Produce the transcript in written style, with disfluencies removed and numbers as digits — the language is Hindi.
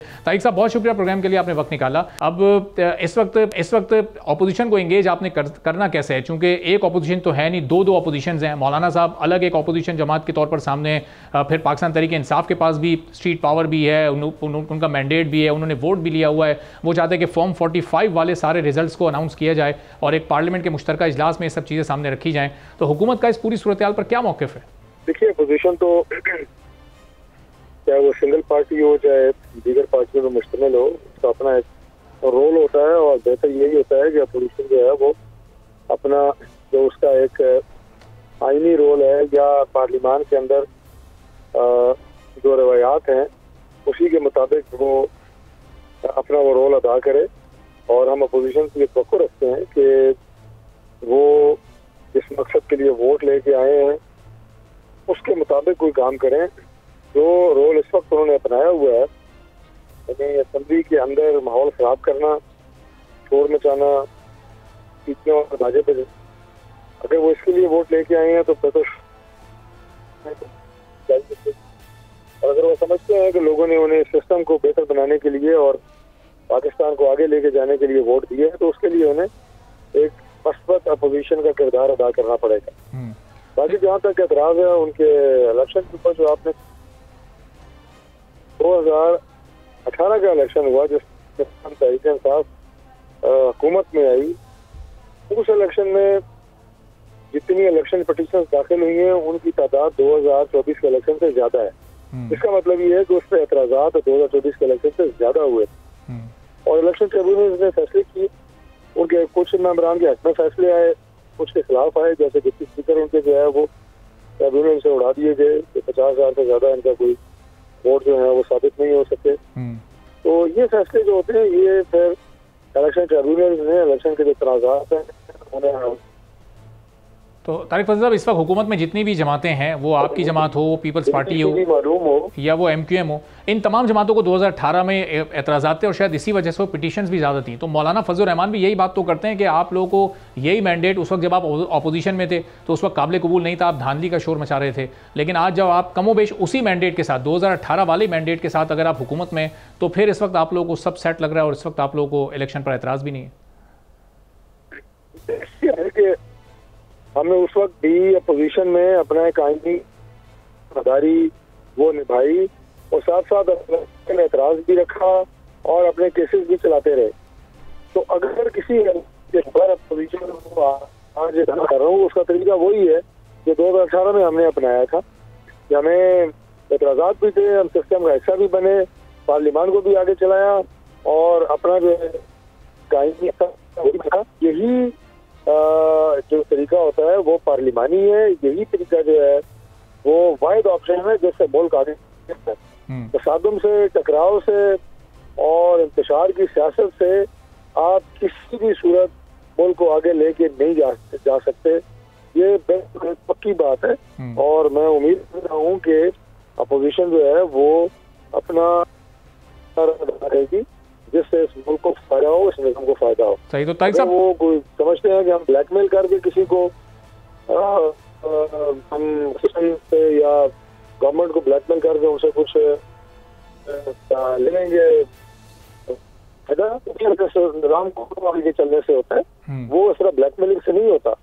तारिक साहब, बहुत शुक्रिया प्रोग्राम के लिए, आपने वक्त निकाला। अब इस वक्त अपोजिशन को एंगेज आपने करना कैसे है, चूंकि एक अपोजिशन तो है नहीं, दो अपोजिशन हैं। मौलाना साहब अलग एक अपोजिशन जमात के तौर पर सामने, फिर पाकिस्तान तहरीक इंसाफ के पास भी स्ट्रीट पावर भी है, उनका मैंडेट भी है, उन्होंने वोट भी लिया हुआ है। वो चाहते हैं कि फॉर्म 45 वाले सारे रिजल्ट्स को अनाउंस किया जाए और एक पार्लियामेंट के मुश्तरका इजलास में ये सब चीज़ें सामने रखी जाएँ। तो हुकूमत का इस पूरी सूरत हाल पर क्या मौक़िफ़ है? देखिए, अपोजिशन तो चाहे वो सिंगल पार्टी हो चाहे दीगर पार्टियों में मुश्तमिल हो, उसका अपना एक रोल होता है और बेहतर यही होता है कि अपोजिशन जो है वो अपना जो उसका एक आईनी रोल है या पार्लियामान के अंदर जो रवायात हैं उसी के मुताबिक वो अपना वो रोल अदा करे। और हम अपोजिशन से ये तवक्को रखते हैं कि वो जिस मकसद के लिए वोट लेके आए हैं उसके मुताबिक कोई काम करें। जो रोल इस वक्त उन्होंने अपनाया हुआ है, यानी असेंबली के अंदर माहौल खराब करना, शोर मचाना, पीछे और बाजे पे, अगर वो इसके लिए वोट लेके आए हैं तो फिर तो और अगर वो समझते हैं कि लोगों ने उन्हें सिस्टम को बेहतर बनाने के लिए और पाकिस्तान को आगे लेके जाने के लिए वोट दिए हैं तो उसके लिए उन्हें एक मस्बत अपोजिशन का किरदार अदा करना पड़ेगा। बाकी जहाँ तक एतराज है उनके इलेक्शन के ऊपर, जो आपने 2018 का इलेक्शन हुआ जिसमें तहरीक इंसाफ हुकूमत में आई, उस इलेक्शन में जितनी इलेक्शन पिटीशन दाखिल हुई हैं उनकी तादाद 2024 के इलेक्शन से ज्यादा है। इसका मतलब ये है कि उस पर एतराजात 2024 के इलेक्शन से ज्यादा हुए और इलेक्शन ट्रिब्यूनल ने फैसले किए। उनके कुछ मेंबरान के हक में फैसले आए, कुछ के खिलाफ आए, जैसे डिप्टी स्पीकर उनके जो है वो ट्रिब्यूनल से उड़ा दिए गए कि 50,000 से ज्यादा इनका कोई वोट जो है वो साबित नहीं हो सके। तो ये फैसले जो होते हैं ये फिर इलेक्शन ट्रिब्यूनल ने इलेक्शन के जो तनाज़ात हैं उन्हें। तो तारिक फजल साहब, इस वक्त हुकूमत में जितनी भी जमातें हैं, वो आपकी जमात हो, पीपल्स पार्टी हो या वो MQM हो, इन तमाम जमातों को 2018 में एतराज़ात थे और शायद इसी वजह से वो पिटीशंस भी ज़्यादा थी। तो मौलाना फजल रहमान भी यही बात तो करते हैं कि आप लोगों को यही मैंडेट उस वक्त जब आप अपोजिशन में थे तो उस वक्त काबिल कबूल नहीं था, आप धांधली का शोर मचा रहे थे। लेकिन आज जब आप कमोबेश उसी मैंडेट के साथ 2018 वाले मैंडेट के साथ अगर आप हुकूमत में, तो फिर इस वक्त आप लोगों को सब सेट लग रहा है और इस वक्त आप लोगों को इलेक्शन पर एतराज़ भी नहीं है। हमने उस वक्त भी अपोजिशन में अपना एक आईनी जिम्मेदारी वो निभाई और साथ साथ अपने एतराज भी रखा और अपने केसेस भी चलाते रहे। तो अगर किसी अपोजिशन को आज कर रहा हूँ, उसका तरीका वही है जो 2018 में हमने अपनाया था कि हमें एतराजात भी थे, हम सिस्टम का हिस्सा भी बने, पार्लियामान को भी आगे चलाया और अपना जो है यही जो तरीका होता है वो पार्लिमानी है। यही तरीका जो है वो वाहिद ऑप्शन है जिससे मुल्क आगे तसादुम से, टकराव से और इंतशार की सियासत से आप किसी भी सूरत मुल्क को आगे लेके नहीं जा सकते। ये पक्की बात है और मैं उम्मीद कर रहा हूँ कि अपोजिशन जो है वो अपना रहेगी जिससे इस मुल्क को फायदा हो, इस निज़ाम को फायदा हो। सही। तो तारिक साहब, वो कोई समझते हैं कि हम ब्लैकमेल करके किसी को हम सिस्टम से या गवर्नमेंट को ब्लैकमेल करके उनसे कुछ लेंगे फायदा, निज़ाम को आगे चलने से होता है। वो इस तरह ब्लैकमेलिंग से नहीं होता।